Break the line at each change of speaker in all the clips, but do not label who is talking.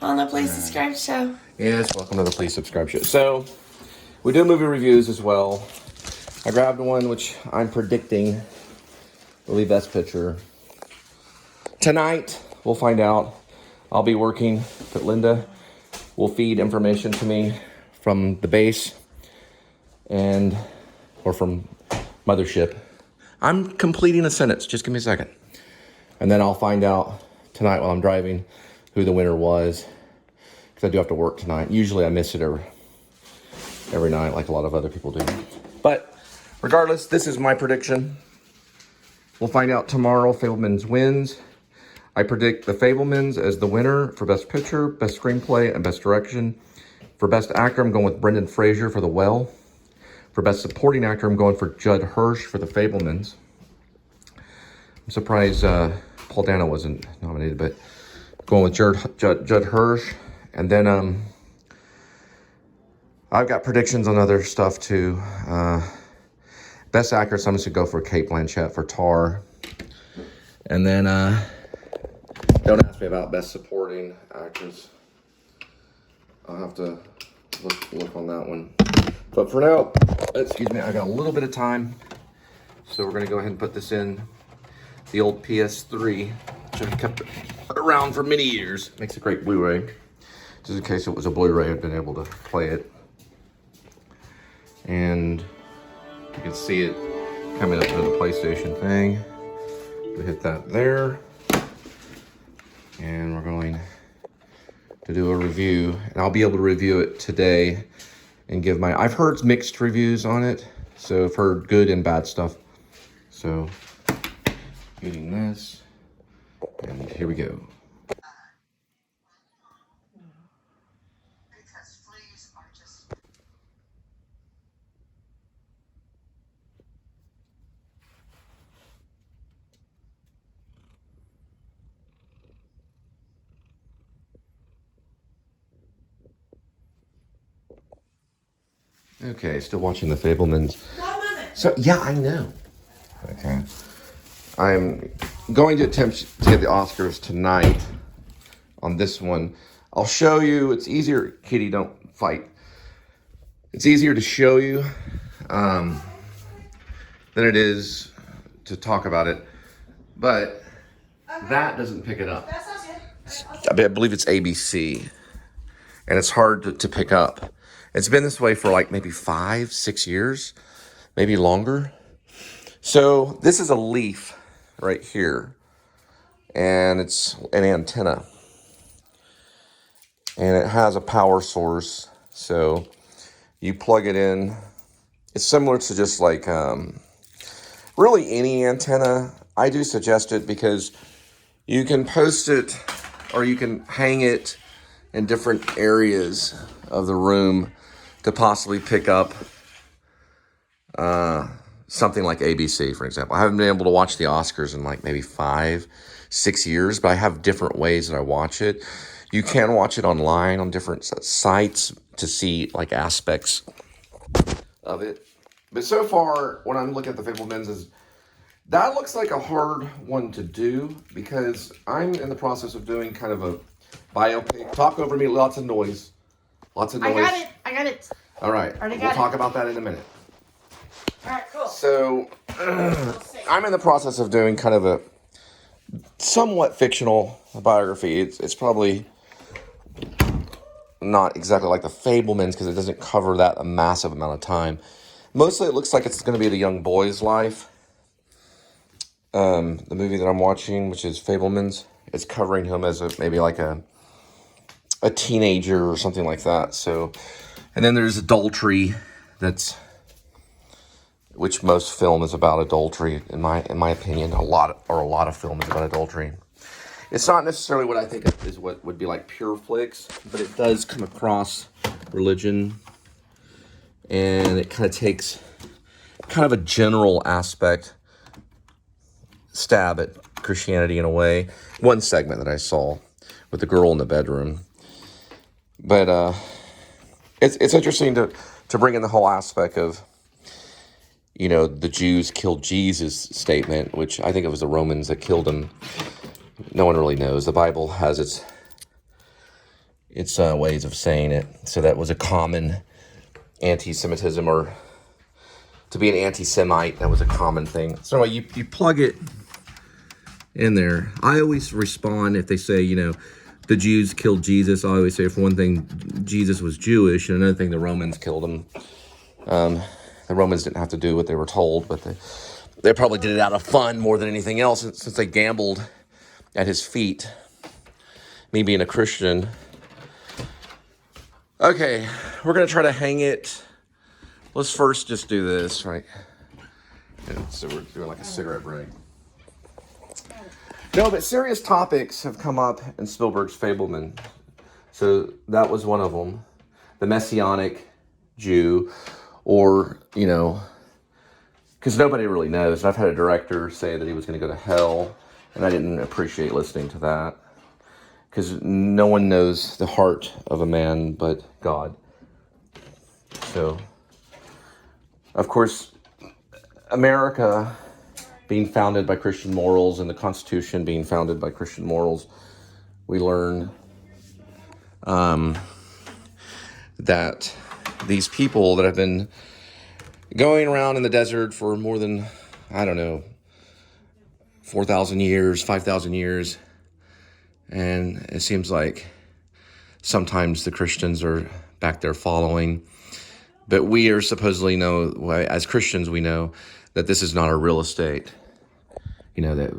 on the Please Subscribe Show.
Yes, welcome to the Please Subscribe Show. So, we do movie reviews as well. I grabbed one which I'm predicting will be Best Picture. Tonight, we'll find out. I'll be working, but Linda will feed information to me from the base or from Mothership. I'm completing a sentence. Just give me a second. And then I'll find out tonight while I'm driving who the winner was. Because I do have to work tonight. Usually I miss it every night like a lot of other people do. But regardless, this is my prediction. We'll find out tomorrow. Fablemans wins. I predict the Fablemans as the winner for Best Picture, Best Screenplay, and Best Direction. For Best Actor, I'm going with Brendan Fraser for The Well. For Best Supporting Actor, I'm going for Judd Hirsch for The Fablemans. I'm surprised Paul Dano wasn't nominated, but going with Judd Hirsch. And then I've got predictions on other stuff too. Best Actress, I'm just going to go for Cate Blanchett for Tar. And then don't ask me about Best Supporting Actress. I'll have to look on that one. But for now, excuse me, I got a little bit of time. So we're going to go ahead and put this in the old PS3, which I've kept around for many years. Makes a great Blu-ray. Just in case it was a Blu-ray, I'd been able to play it. And you can see it coming up to the PlayStation thing. We hit that there. And we're going to do a review. And I'll be able to review it today and give my... I've heard mixed reviews on it. So I've heard good and bad stuff. So... getting this, and here we go. Okay, still watching the Fablemans. So, yeah, I know. Okay. I'm going to attempt to get the Oscars tonight on this one. I'll show you. It's easier. Kitty, don't fight. It's easier to show you than it is to talk about it. But that doesn't pick it up. I believe it's ABC. And it's hard to pick up. It's been this way for like maybe 5-6 years. Maybe longer. So this is a leaf right here, and it's an antenna, and it has a power source, so you plug it in. It's similar to just like really any antenna. I do suggest it because you can post it or you can hang it in different areas of the room to possibly pick up something like ABC, for example. I haven't been able to watch the Oscars in like maybe 5-6 years, but I have different ways that I watch it. You can watch it online on different sites to see like aspects of it. But so far, when I'm looking at the Fablemans, that looks like a hard one to do because I'm in the process of doing kind of a biopic. Talk over me, lots of noise. Lots of noise.
I got it.
All right, we'll talk about that in a minute.
All right, cool.
So, I'm in the process of doing kind of a somewhat fictional biography. It's probably not exactly like the Fablemans because it doesn't cover that a massive amount of time. Mostly it looks like it's going to be the young boy's life. The movie that I'm watching, which is Fablemans, it's covering him as maybe like a teenager or something like that. So, and then there's adultery which most film is about adultery, in my opinion. A lot of film is about adultery. It's not necessarily what I think is what would be like pure flicks, but it does come across religion, and it kind of takes kind of a general aspect, stab at Christianity in a way. One segment that I saw with the girl in the bedroom, but it's interesting to bring in the whole aspect of, you know, the Jews killed Jesus statement, which I think it was the Romans that killed him. No one really knows. The Bible has its its ways of saying it. So that was a common anti-Semitism, or to be an anti-Semite, that was a common thing. So you plug it in there. I always respond if they say, you know, the Jews killed Jesus. I always say, for one thing, Jesus was Jewish, and another thing, the Romans killed him. The Romans didn't have to do what they were told, but they probably did it out of fun more than anything else, since they gambled at his feet. Me being a Christian. Okay, we're going to try to hang it. Let's first just do this, right? And so we're doing like a cigarette break. No, but serious topics have come up in Spielberg's Fableman. So that was one of them. The Messianic Jew, or, you know, because nobody really knows. I've had a director say that he was going to go to hell, and I didn't appreciate listening to that. Because no one knows the heart of a man but God. So, of course, America being founded by Christian morals, and the Constitution being founded by Christian morals, we learn that these people that have been going around in the desert for more than, I don't know, 4,000 years, 5,000 years, and it seems like sometimes the Christians are back there following. But we are supposedly know, as Christians, we know that this is not our real estate. You know, that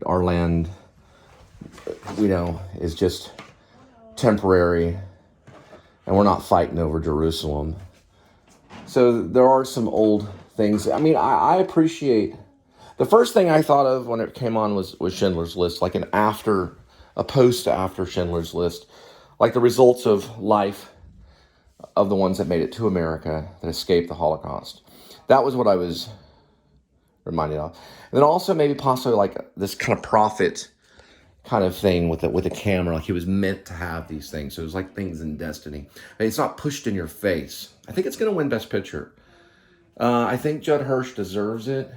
our land, we know, is just temporary, and we're not fighting over Jerusalem. So there are some old things. I mean, I appreciate, the first thing I thought of when it came on was Schindler's List, like a post after Schindler's List, like the results of life of the ones that made it to America, that escaped the Holocaust. That was what I was reminded of. And then also maybe possibly like this kind of prophet kind of thing with a camera, like he was meant to have these things. So it was like things in destiny. And it's not pushed in your face. I think it's going to win Best Picture. I think Judd Hirsch deserves it.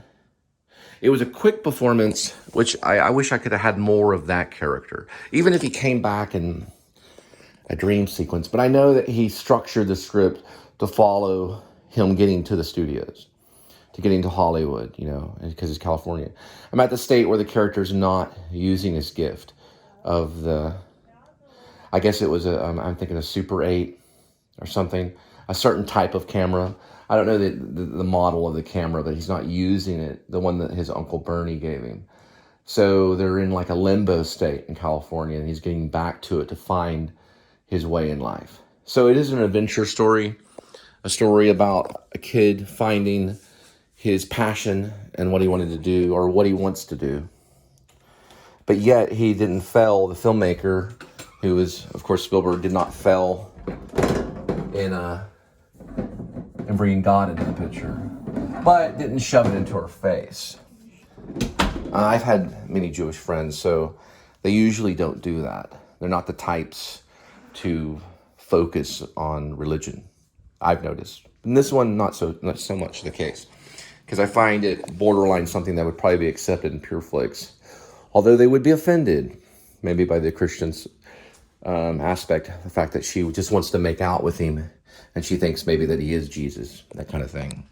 It was a quick performance, which I wish I could have had more of that character, even if he came back in a dream sequence. But I know that he structured the script to follow him getting to the studios, to getting to Hollywood, you know, because he's California. I'm at the state where the character's not using his gift of the, I guess it was I'm thinking a Super 8 or something, a certain type of camera. I don't know the model of the camera, but he's not using it, the one that his Uncle Bernie gave him. So they're in like a limbo state in California, and he's getting back to it to find his way in life. So it is an adventure story, a story about a kid finding his passion and what he wanted to do, or what he wants to do. But yet he didn't fail. The filmmaker, who was, of course, Spielberg, did not fail in bringing God into the picture, but didn't shove it into her face. I've had many Jewish friends, so they usually don't do that. They're not the types to focus on religion, I've noticed. And this one, not so much the case, because I find it borderline something that would probably be accepted in pure flicks, although they would be offended maybe by the Christian's aspect, the fact that she just wants to make out with him, and she thinks maybe that he is Jesus, that kind of thing.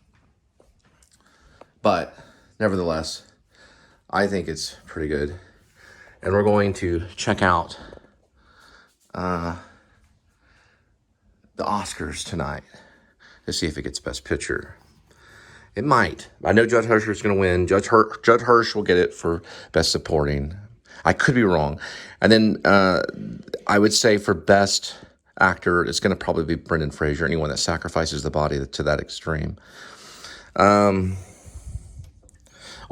But nevertheless, I think it's pretty good. And we're going to check out the Oscars tonight to see if it gets Best Picture. It might. I know Judd Hirsch is going to win. Judd Hirsch will get it for Best Supporting. I could be wrong. And then I would say for Best Actor, it's going to probably be Brendan Fraser, anyone that sacrifices the body to that extreme. Or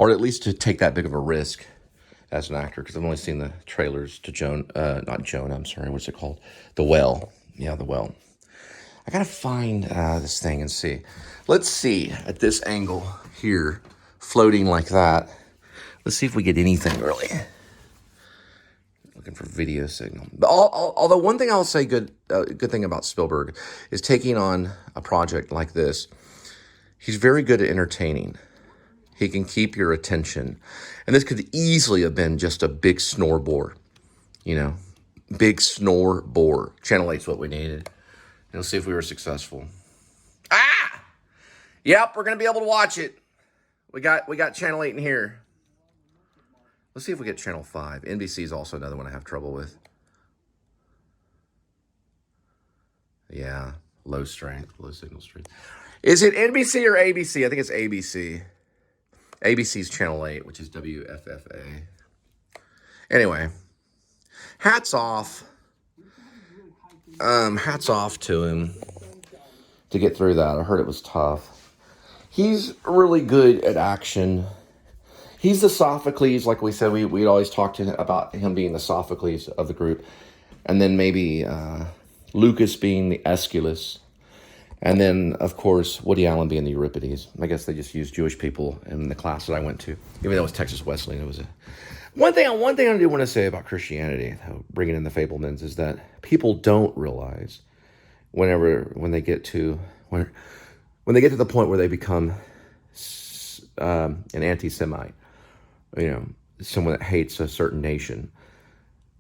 at least to take that big of a risk as an actor, because I've only seen the trailers to what's it called? The Well. Yeah, The Well. I gotta find this thing and see. Let's see at this angle here, floating like that. Let's see if we get anything really. Looking for video signal. But although one thing I'll say good thing about Spielberg is taking on a project like this. He's very good at entertaining. He can keep your attention. And this could easily have been just a big snore bore, you know, big snore bore. Channel 8's what we needed. And let's see if we were successful. Ah! Yep, we're going to be able to watch it. We got Channel 8 in here. Let's see if we get Channel 5. NBC is also another one I have trouble with. Yeah, low strength, low signal strength. Is it NBC or ABC? I think it's ABC. ABC's Channel 8, which is WFFA. Anyway, hats off. Hats off to him to get through that. I heard it was tough. He's really good at action. He's the Sophocles, like we said. We'd always talk to him about him being the Sophocles of the group. And then maybe Lucas being the Aeschylus. And then, of course, Woody Allen being the Euripides. I guess they just used Jewish people in the class that I went to. Even though it was Texas Wesleyan, it was a... One thing I do want to say about Christianity, bringing in the Fablemans, is that people don't realize when they get to the point where they become an anti-Semite, someone that hates a certain nation.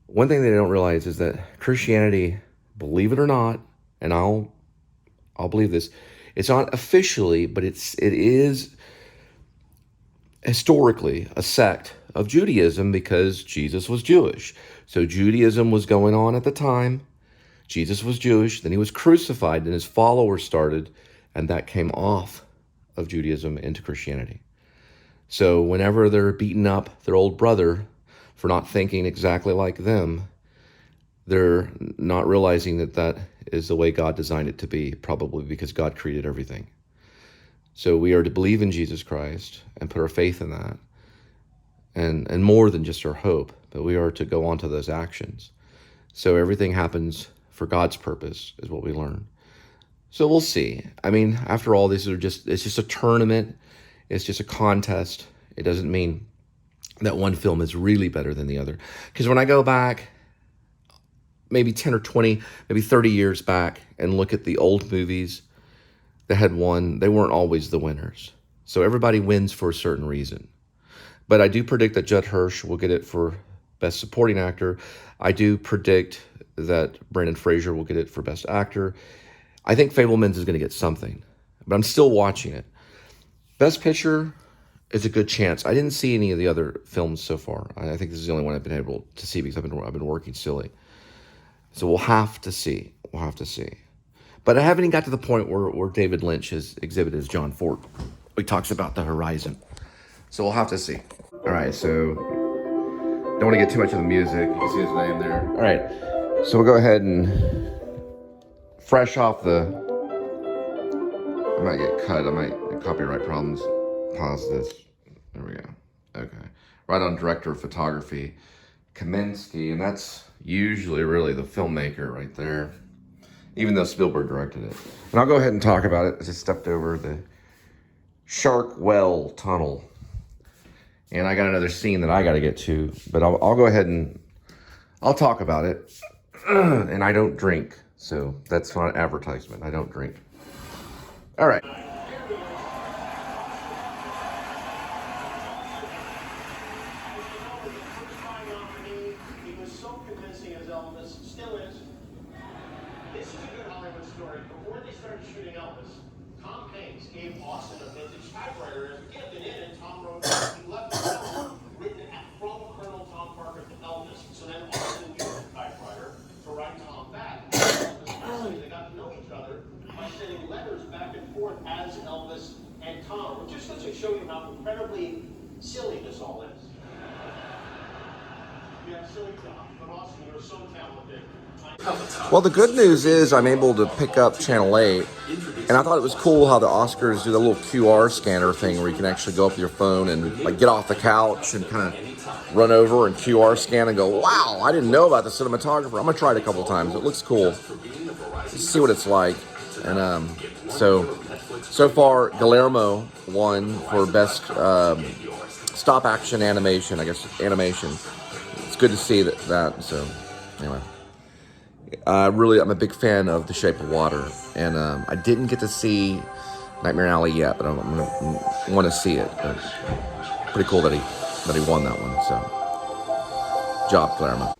One thing they don't realize is that Christianity, believe it or not, and I'll believe this, it's not officially, but it is historically a sect of Judaism because Jesus was Jewish. So Judaism was going on at the time. Jesus was Jewish. Then he was crucified, and his followers started, and that came off of Judaism into Christianity. So whenever they're beating up their old brother for not thinking exactly like them, they're not realizing that is the way God designed it to be, probably because God created everything. So we are to believe in Jesus Christ and put our faith in that. And more than just our hope, but we are to go on to those actions. So everything happens for God's purpose is what we learn. So we'll see. I mean, after all, it's just a tournament. It's just a contest. It doesn't mean that one film is really better than the other. Because when I go back maybe 10 or 20, maybe 30 years back and look at the old movies that had won, they weren't always the winners. So everybody wins for a certain reason. But I do predict that Judd Hirsch will get it for Best Supporting Actor. I do predict that Brendan Fraser will get it for Best Actor. I think Fablemans is going to get something, but I'm still watching it. Best Picture is a good chance. I didn't see any of the other films so far. I think this is the only one I've been able to see because I've been working silly. So we'll have to see. We'll have to see. But I haven't even got to the point where David Lynch has exhibited as John Ford. He talks about the horizon. So we'll have to see. All right, so don't want to get too much of the music. You can see his name there. All right, so we'll go ahead and fresh off the... I might get cut. I might get copyright problems. Pause this. There we go. Okay. Right on director of photography, Kaminsky, and that's usually really the filmmaker right there, even though Spielberg directed it. And I'll go ahead and talk about it. I just stepped over the Shark Well Tunnel. And I got another scene that I got to get to, but I'll go ahead and I'll talk about it. And I don't drink, so that's not an advertisement. I don't drink. All right.
He was so convincing as Elvis, still is. This is a good Hollywood story. Before they started shooting Elvis, Tom Hanks gave Austin a vintage typewriter as a gift, and in it, Tom wrote, he left a note written from Colonel Tom Parker to Elvis. So then Austin used the typewriter to write Tom back. They got to know each other by sending letters back and forth as Elvis and Tom, which just goes to show you how incredibly silly this all is. You have silly Tom, but Austin, you're so talented.
Well, the good news is I'm able to pick up Channel 8, and I thought it was cool how the Oscars do the little QR scanner thing where you can actually go up with your phone and like get off the couch and kind of run over and QR scan and go, wow, I didn't know about the cinematographer. I'm going to try it a couple times. It looks cool. Let's see what it's like. And so far, Guillermo won for best stop action animation, I guess, animation. It's good to see that. So anyway. I'm a big fan of The Shape of Water, and I didn't get to see Nightmare Alley yet, but I want to see it. But pretty cool that he won that one. So, job, Guillermo.